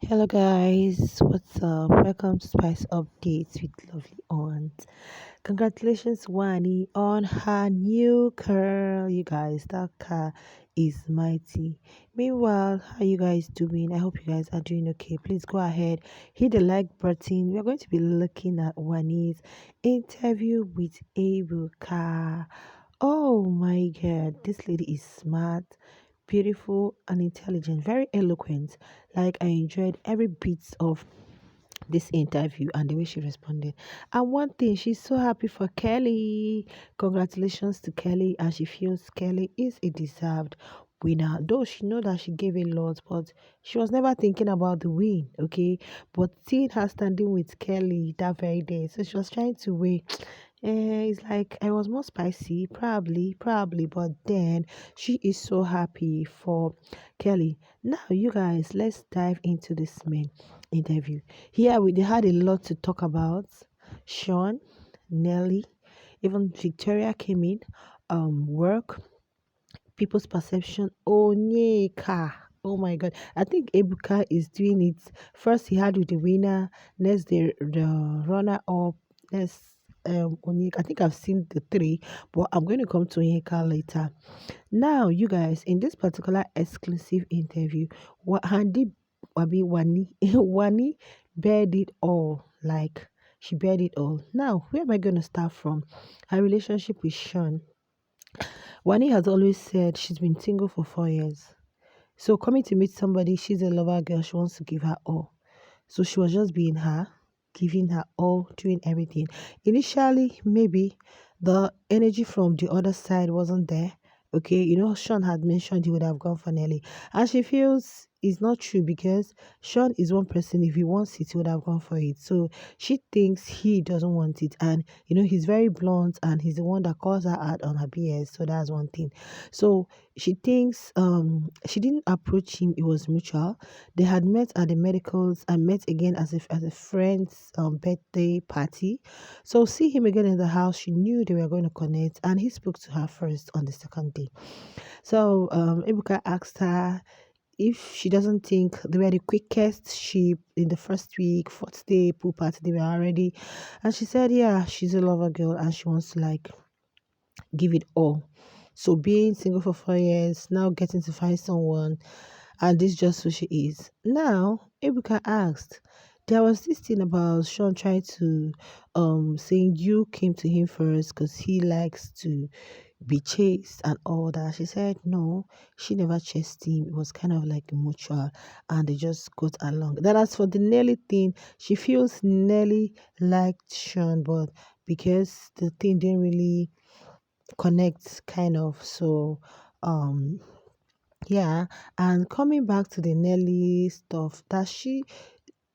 Hello guys, what's up? Welcome to Spice Updates with Lovely Aunt. Congratulations, Wanni, on her new car. You guys, that car is mighty. Meanwhile, how you guys doing? I hope you guys are doing okay. Please go ahead, hit the like button. We are going to be looking at Wanni's interview with Ebuka. Oh my god, this lady is smart, beautiful, and intelligent, very eloquent. Like, I enjoyed every bit of this interview and the way she responded. And one thing, she's so happy for Kelly. Congratulations to Kelly, and she feels Kelly is a deserved winner. Though she know that she gave a lot, but she was never thinking about the win, okay? But seeing her standing with Kelly that very day, so she was trying to weigh. It's like I was more spicy, probably, but then she is so happy for Kelly. Now, you guys, let's dive into this main interview. Here they had a lot to talk about. Sean, Nelly, even Victoria came in. Work, people's perception. Onyeka. Oh my god. I think Ebuka is doing it. First he had with the winner, next the runner up, next Onyeka. I think I've seen the three, but I'm going to come to Onyeka later. Now, you guys, in this particular exclusive interview, what Handy Wabi Wani Wani bared it all. Like, she bared it all. Now, where am I gonna start from? Her relationship with Sean. Wani has always said she's been single for 4 years. So coming to meet somebody, she's a lover girl, she wants to give her all. So she was just being her, giving her all, doing everything. Initially, maybe the energy from the other side wasn't there. Okay, Sean had mentioned he would have gone for Nelly. And she feels it's not true because Sean is one person. If he wants it, he would have gone for it. So she thinks he doesn't want it. And, he's very blunt and he's the one that calls her out on her BS. So that's one thing. So she thinks she didn't approach him, it was mutual. They had met at the medicals and met again as a friend's birthday party. So see him again in the house. She knew they were going to connect, and he spoke to her first on the second day. So Ebuka asked her if she doesn't think they were the quickest sheep in the first week, fourth day, pool party, they were already. And she said, yeah, she's a lover girl and she wants to like give it all. So being single for 4 years, now getting to find someone, and this is just who she is. Now, Ebuka asked, there was this thing about Sean trying to saying you came to him first because he likes to be chased and all that. She said no, she never chased him. It was kind of like mutual and they just got along. Then as for the Nelly thing, she feels Nelly liked Sean, but because the thing didn't really connect kind of, so um yeah. And coming back to the Nelly stuff, that she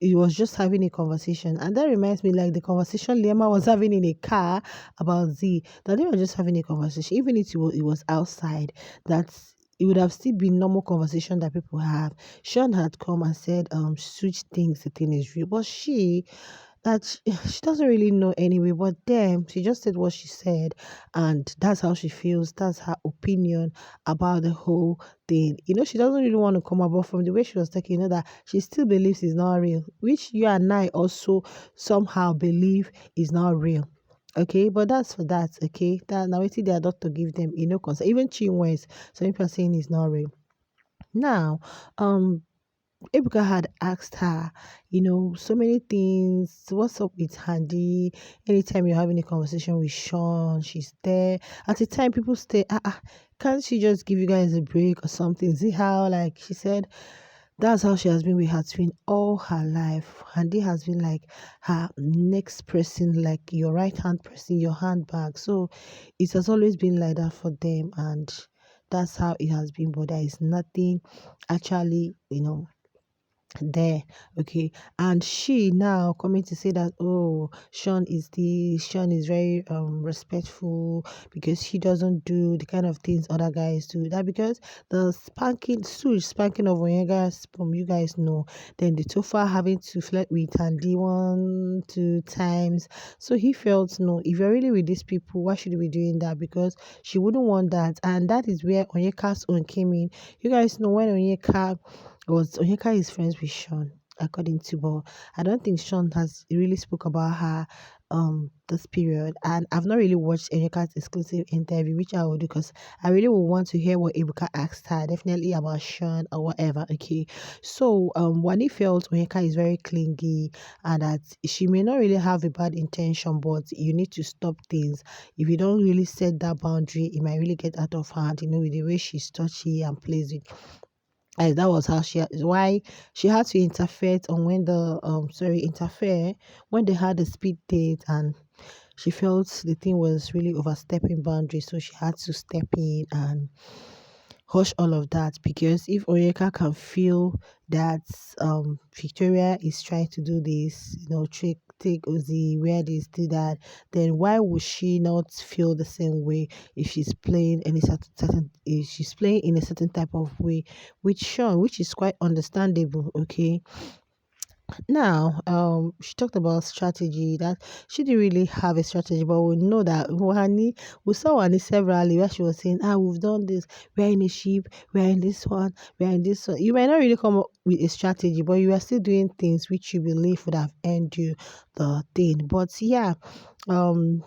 he was just having a conversation, and that reminds me like the conversation Liama was having in a car about Z, that they were just having a conversation, even if it was outside, that it would have still been normal conversation that people have. Sean had come and said switch things, the thing is real, but that she doesn't really know anyway, but then she just said what she said, and that's how she feels, that's her opinion about the whole thing. She doesn't really want to come about from the way she was talking, that she still believes is not real, which you and I also somehow believe is not real. Okay, but that's for that. Okay, that now waiting they are not to give them, concern. Even Chinwes, some people are saying is not real. Now, Ebuka had asked her, so many things. What's up with Handy? Anytime you're having a conversation with Sean, she's there. At the time, people say, can't she just give you guys a break or something? See how, like she said, that's how she has been with her twin all her life. Handy has been like her next person, like your right hand person, your handbag. So it has always been like that for them, and that's how it has been. But there is nothing actually, there. Okay, and she now coming to say that, oh, Sean is very respectful because he doesn't do the kind of things other guys do, that because the spanking of Onyegas from, you guys know, then the Tofa having to flirt with Andy 1 2 times. So he felt, no, if you're really with these people, why should you be doing that? Because she wouldn't want that, and that is where Onyeka's own came in. You guys know when Onyeka is friends with Sean. according to, but I don't think Sean has really spoke about her this period. And I've not really watched Ebuka's exclusive interview, which I will do because I really would want to hear what Ebuka asked her, definitely about Sean or whatever. Okay. So Wanni felt Onyeka is very clingy and that she may not really have a bad intention, but you need to stop things. If you don't really set that boundary, it might really get out of hand, with the way she's touchy and plays with. And that was how why she had to interfere on when the interfere when they had a speed date, and she felt the thing was really overstepping boundaries, so she had to step in and hush all of that. Because if Oyeka can feel that Victoria is trying to do this, trick, take Ozzy, wear this, do that, then why would she not feel the same way if she's playing any certain if she's playing in a certain type of way with Sean, which is quite understandable, okay? Now, she talked about strategy, that she didn't really have a strategy, but we know that we saw Wani severally where she was saying, we've done this, we're in a ship, we're in this one, we're in this one. You might not really come up with a strategy, but you are still doing things which you believe would have earned you the thing. But yeah, um,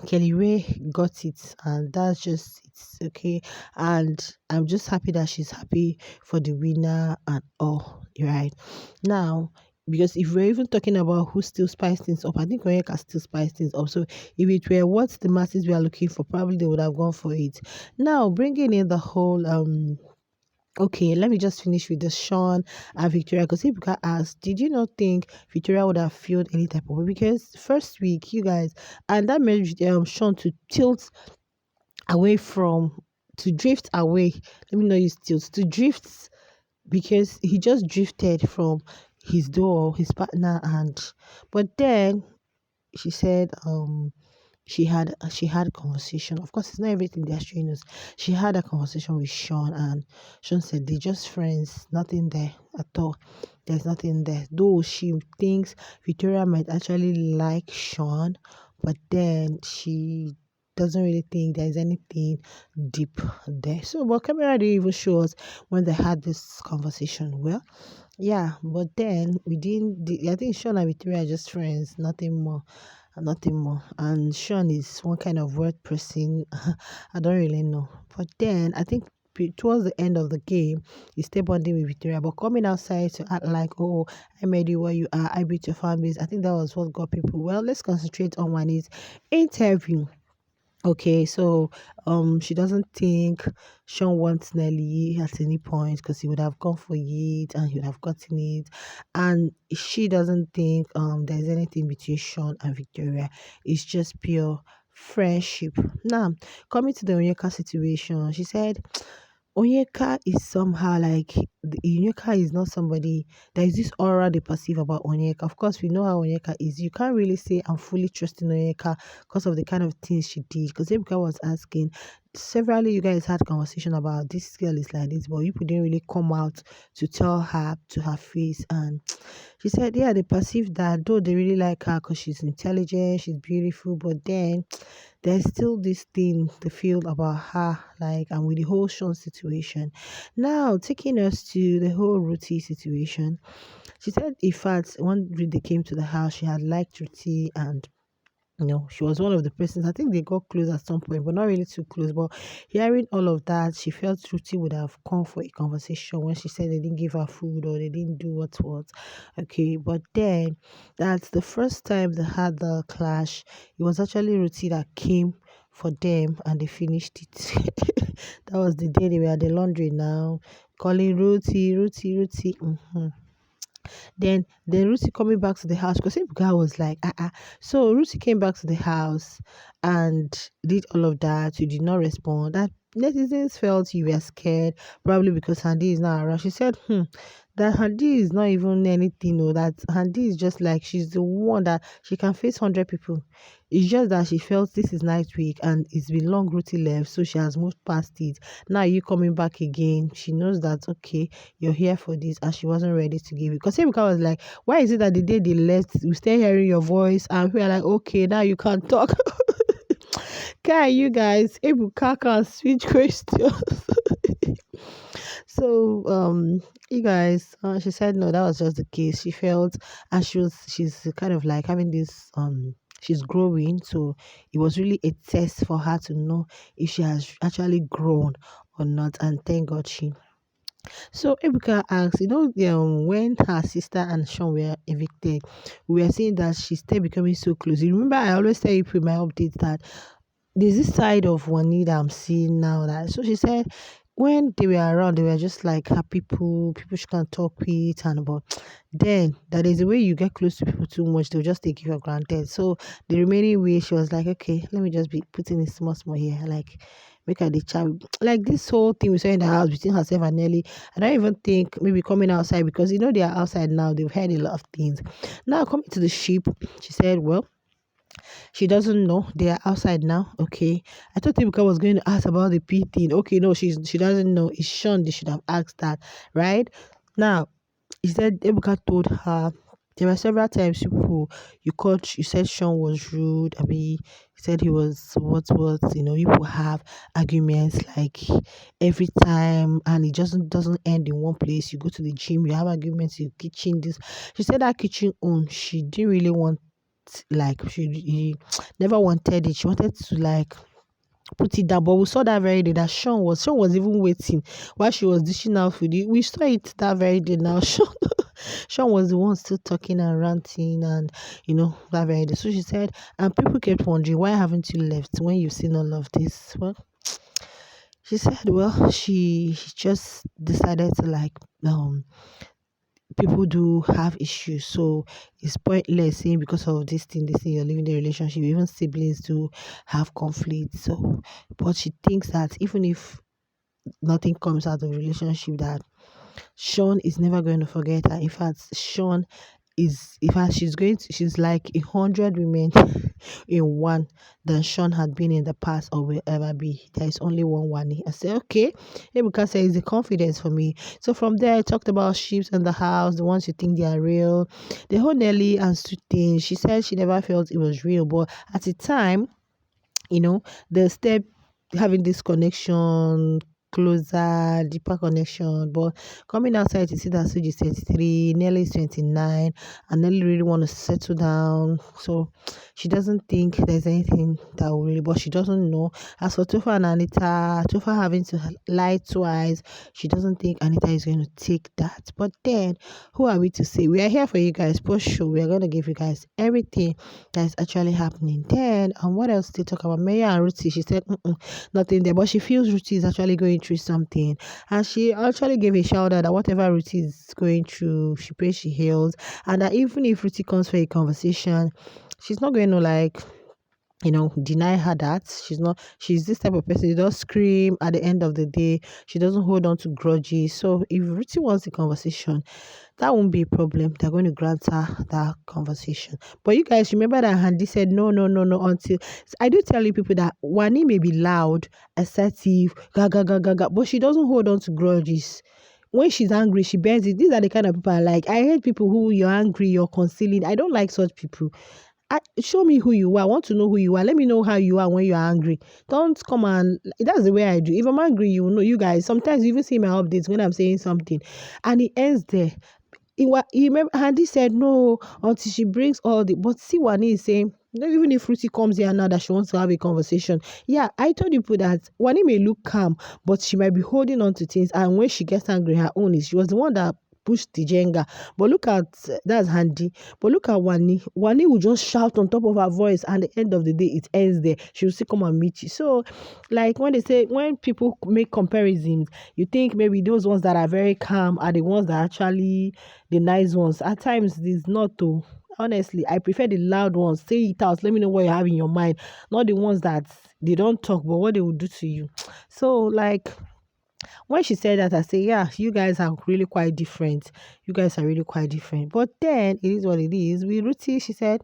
Kelly Ray got it, and that's just it's okay. And I'm just happy that she's happy for the winner and all, right? Now, because if we're even talking about who still spice things up, I think Onyeka still spice things up. So if it were what the masses were looking for, probably they would have gone for it. Now, bringing in the whole okay, let me just finish with the Sean and Victoria, because Ebuka asked, did you not think Victoria would have filled any type of way? Because first week, you guys, and that made Sean to tilt away from, to drift away. Let me not use tilt, to drift, because he just drifted from his door, his partner, but then she said she had a conversation. Of course, it's not everything they're showing us. She had a conversation with Sean, and Sean said they're just friends, nothing there at all. There's nothing there. Though she thinks Victoria might actually like Sean, but then she doesn't really think there's anything deep there. So, but camera didn't even show us when they had this conversation. Well, yeah, but then we didn't. I think Sean and Victoria are just friends, nothing more, nothing more. And Sean is one kind of word person. I don't really know. But then I think towards the end of the game, he stayed bonding with Victoria, but coming outside to act like, oh, I made you where you are, I beat your fan base. I think that was what got people. Well, let's concentrate on Wanni's interview. Okay, so she doesn't think Sean wants Nelly at any point because he would have gone for it and he would have gotten it, and she doesn't think there's anything between Sean and Victoria. It's just pure friendship. Now, coming to the Onyeka situation, she said Onyeka is somehow like Onyeka is not somebody. There is this aura they perceive about Onyeka. Of course, we know how Onyeka is. You can't really say I'm fully trusting Onyeka because of the kind of things she did. Because Ebuka was asking severally, you guys had conversation about this girl is like this, but you didn't really come out to tell her to her face. And she said, yeah, they perceive that though they really like her because she's intelligent, she's beautiful, but then there's still this thing they feel about her, like, and with the whole Sean situation. Now, taking us to the whole Ruti situation, she said, in fact, when they came to the house, she had liked Ruti, and she was one of the persons. I think they got close at some point, but not really too close. But hearing all of that, she felt Ruti would have come for a conversation when she said they didn't give her food or they didn't do what. Okay, but then that's the first time they had the clash. It was actually Ruti that came for them and they finished it. That was the day they were at the laundry now, calling Ruti. Then Ruthie coming back to the house, because Ebuka was like, So Ruthie came back to the house and did all of that. You did not respond. That netizens felt you were scared, probably because Handy is not around. She said, that Handy is not even anything, or that Handy is just like she's the one that she can face 100 people. It's just that she felt this is night week and it's been long Ruthie left, so she has moved past it. Now you coming back again. She knows that okay, you're here for this, and she wasn't ready to give it. Because Ebuka was like, why is it that the day they left, we stay hearing your voice, and we are like, okay, now you can't talk. Guy, you guys, Ebuka can switch questions. So, you guys, she said no, that was just the case. She felt, and she's kind of like having this, she's growing. So it was really a test for her to know if she has actually grown or not. And thank God she. So Ebuka asked, when her sister and Sean were evicted, we were seeing that she's still becoming so close. You remember, I always tell you in my updates that there's this side of Wanni that I'm seeing now. That so she said when they were around, they were just like happy people she can talk with, and but then that is the way you get close to people too much, they'll just take you for granted. So the remaining way, she was like, okay, let me just be putting a small here, like make her the chat. Like this whole thing we saw in the house between herself and Nelly. I don't even think maybe coming outside because they are outside now. They've heard a lot of things. Now coming to the sheep, she said, well, she doesn't know. They are outside now. Okay. I thought Ebuka was going to ask about the P thing. Okay, no, she doesn't know. It's Sean. They should have asked that, right? Now, he said Ebuka told her there were several times you said Sean was rude. I mean, he said he was what people have arguments like every time, and it doesn't end in one place. You go to the gym, you have arguments, you kitchen this. She said that kitchen own, she didn't really want, like he never wanted it. She wanted to like put it down. But we saw that very day that Sean was even waiting while she was dishing out food. We saw it that very day. Now Sean was the one still talking and ranting, and that very day. So she said, and people kept wondering, why haven't you left when you've seen all of this? Well, she said, well, she just decided to like people do have issues, so it's pointless saying because of this thing you're leaving the relationship. Even siblings do have conflict. So but she thinks that even if nothing comes out of the relationship, that Sean is never going to forget her. In fact, Sean is, in fact, she's like 100 women in one than Sean had been in the past or will ever be. There is only one Wanni. I said, okay. Ebuka says the confidence for me. So from there, I talked about ships in the house, the ones you think they are real, the whole Nelly and Stu thing. She said she never felt it was real, but at the time, the step having this connection, closer, deeper connection. But coming outside to see that Suji is 33, Nelly is 29, and Nelly really want to settle down. So she doesn't think there's anything that will really, but she doesn't know. As for Tofa and Anita, Tofa having to lie twice, she doesn't think Anita is going to take that. But then, who are we to say? We are here for you guys, post show. We are going to give you guys everything that is actually happening. Then, and what else did they talk about? Maya and Ruthie, she said, nothing there, but she feels Ruthie is actually going through something. And she actually gave a shout out that whatever Ruthie is going through, she prays she heals. And that even if Ruthie comes for a conversation, she's not going to like deny her that she's this type of person. She does scream at the end of the day. She doesn't hold on to grudges. So if Ruthie wants a conversation, that won't be a problem. They're going to grant her that conversation. But you guys remember that Handy said no, no, no, no until I do tell you people that Wani may be loud, assertive, gaga, gaga, gaga, but she doesn't hold on to grudges. When she's angry, she bears it. These are the kind of people I like. I hate people who you're angry, you're concealing. I don't like such people. Show me who you are. I want to know who you are. Let me know how you are when you're angry. Don't come and that's the way I do. If I'm angry, you know, you guys. Sometimes you even see my updates when I'm saying something, and it ends there. You remember Andy said no until she brings all the, but see what he is saying. No, even if Ruthie comes here now that she wants to have a conversation. Yeah, I told you people that Wani may look calm, but she might be holding on to things, and when she gets angry, her own is she was the one that pushed the Jenga. But look at that's handy. But look at Wani. Wani will just shout on top of her voice, and at the end of the day, it ends there. She will still come and meet you. So, like when people make comparisons, you think maybe those ones that are very calm are the ones that are actually the nice ones. At times, it's not to. Honestly, I prefer the loud ones. Say it out. Let me know what you have in your mind. Not the ones that they don't talk, but what they will do to you. So, like when she said that, I say, yeah, you guys are really quite different. You guys are really quite different. But then it is what it is. With Ruthie, she said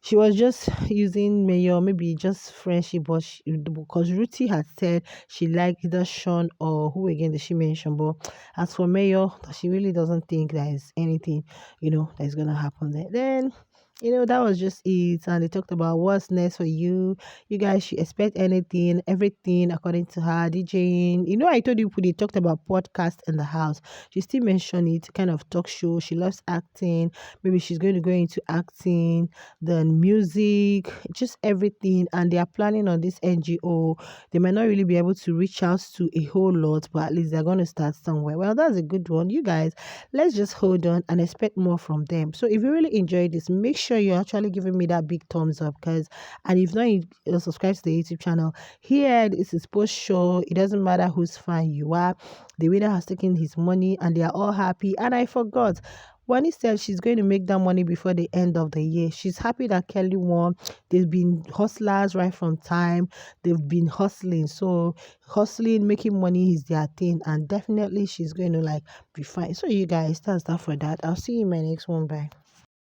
she was just using Mayor, maybe just friendship, but because Ruthie had said she liked either Sean or who again did she mention. But as for Mayor, she really doesn't think there is anything, that is gonna happen there. Then That was just it. And they talked about what's next for you. You guys should expect anything, everything according to her. DJing. I told you they talked about podcast in the house. She still mentioned it, kind of talk show. She loves acting. Maybe she's going to go into acting, then music, just everything. And they are planning on this NGO. They might not really be able to reach out to a whole lot, but at least they're going to start somewhere. Well, that's a good one. You guys, let's just hold on and expect more from them. So if you really enjoyed this, make sure you're actually giving me that big thumbs up, and if not, subscribe to the YouTube channel. Here, this is post show. It doesn't matter whose fan you are. The winner has taken his money and they are all happy. And I forgot. Wani said she's going to make that money before the end of the year. She's happy that Kelly won. They've been hustlers right from time. They've been hustling. So hustling, making money is their thing. And definitely she's going to be fine. So you guys, that's that for that. I'll see you in my next one. Bye.